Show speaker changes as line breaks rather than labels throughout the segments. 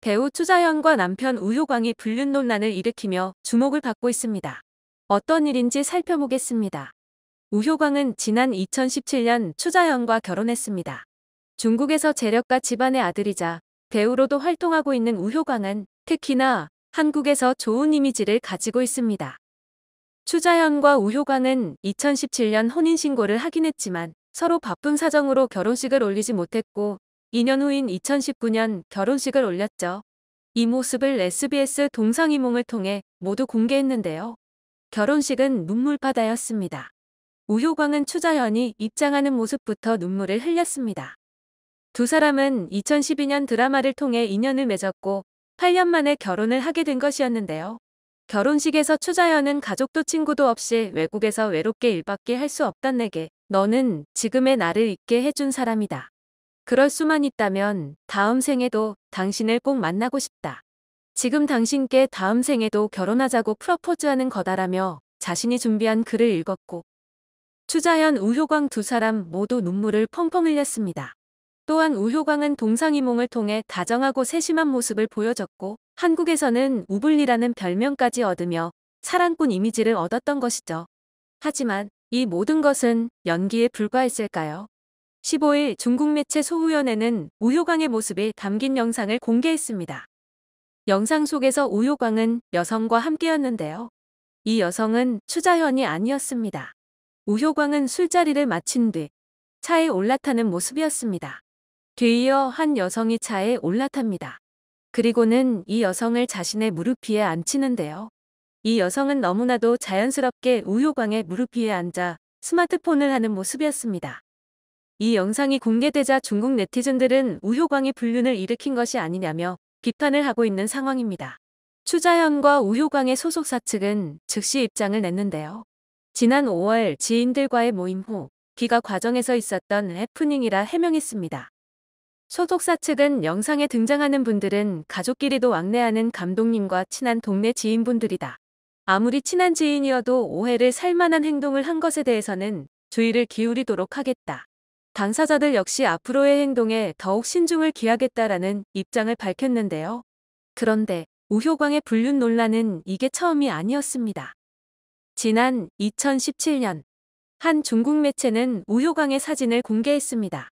배우 추자현과 남편 우효광이 불륜 논란을 일으키며 주목을 받고 있습니다. 어떤 일인지 살펴보겠습니다. 우효광은 지난 2017년 추자현과 결혼했습니다. 중국에서 재력가 집안의 아들이자 배우로도 활동하고 있는 우효광은 특히나 한국에서 좋은 이미지를 가지고 있습니다. 추자현과 우효광은 2017년 혼인신고를 하긴 했지만 서로 바쁜 사정으로 결혼식을 올리지 못했고 2년 후인 2019년 결혼식을 올렸죠. 이 모습을 SBS 동상이몽을 통해 모두 공개했는데요. 결혼식은 눈물바다였습니다. 우효광은 추자현이 입장하는 모습부터 눈물을 흘렸습니다. 두 사람은 2012년 드라마를 통해 인연을 맺었고 8년 만에 결혼을 하게 된 것이었는데요. 결혼식에서 추자현은 가족도 친구도 없이 외국에서 외롭게 일밖에 할 수 없단 내게 너는 지금의 나를 있게 해준 사람이다. 그럴 수만 있다면 다음 생에도 당신을 꼭 만나고 싶다. 지금 당신께 다음 생에도 결혼하자고 프러포즈하는 거다라며 자신이 준비한 글을 읽었고 추자현, 우효광 두 사람 모두 눈물을 펑펑 흘렸습니다. 또한 우효광은 동상이몽을 통해 다정하고 세심한 모습을 보여줬고 한국에서는 우블리라는 별명까지 얻으며 사랑꾼 이미지를 얻었던 것이죠. 하지만 이 모든 것은 연기에 불과했을까요? 15일 중국 매체 소후연에는 우효광의 모습이 담긴 영상을 공개했습니다. 영상 속에서 우효광은 여성과 함께였는데요. 이 여성은 추자현이 아니었습니다. 우효광은 술자리를 마친 뒤 차에 올라타는 모습이었습니다. 뒤이어 한 여성이 차에 올라탑니다. 그리고는 이 여성을 자신의 무릎 위에 앉히는데요. 이 여성은 너무나도 자연스럽게 우효광의 무릎 위에 앉아 스마트폰을 하는 모습이었습니다. 이 영상이 공개되자 중국 네티즌들은 우효광이 불륜을 일으킨 것이 아니냐며 비판을 하고 있는 상황입니다. 추자현과 우효광의 소속사 측은 즉시 입장을 냈는데요. 지난 5월 지인들과의 모임 후 귀가 과정에서 있었던 해프닝이라 해명했습니다. 소속사 측은 영상에 등장하는 분들은 가족끼리도 왕래하는 감독님과 친한 동네 지인분들이다. 아무리 친한 지인이어도 오해를 살 만한 행동을 한 것에 대해서는 주의를 기울이도록 하겠다. 당사자들 역시 앞으로의 행동에 더욱 신중을 기하겠다라는 입장을 밝혔는데요. 그런데 우효광의 불륜 논란은 이게 처음이 아니었습니다. 지난 2017년 한 중국 매체는 우효광의 사진을 공개했습니다.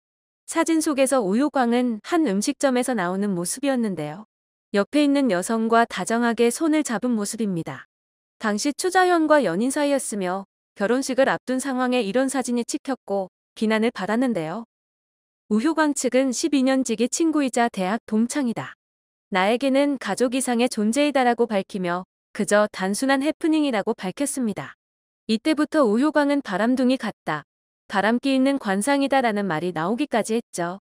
사진 속에서 우효광은 한 음식점에서 나오는 모습이었는데요. 옆에 있는 여성과 다정하게 손을 잡은 모습입니다. 당시 추자현과 연인 사이였으며 결혼식을 앞둔 상황에 이런 사진이 찍혔고 비난을 받았는데요. 우효광 측은 12년 지기 친구이자 대학 동창이다. 나에게는 가족 이상의 존재이다라고 밝히며 그저 단순한 해프닝이라고 밝혔습니다. 이때부터 우효광은 바람둥이 같다. 바람기 있는 관상이다라는 말이 나오기까지 했죠.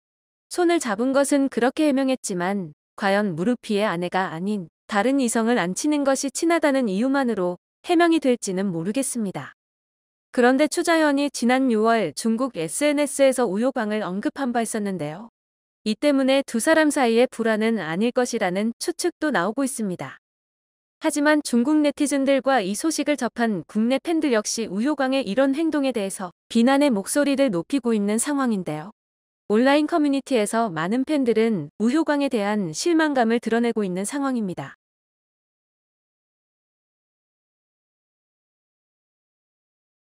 손을 잡은 것은 그렇게 해명했지만 과연 무릎 위에 아내가 아닌 다른 이성을 앉히는 것이 친하다는 이유만으로 해명이 될지는 모르겠습니다. 그런데 추자현이 지난 6월 중국 SNS에서 우효광을 언급한 바 있었는데요. 이 때문에 두 사람 사이의 불화는 아닐 것이라는 추측도 나오고 있습니다. 하지만 중국 네티즌들과 이 소식을 접한 국내 팬들 역시 우효광의 이런 행동에 대해서 비난의 목소리를 높이고 있는 상황인데요. 온라인 커뮤니티에서 많은 팬들은 우효광에 대한 실망감을 드러내고 있는 상황입니다.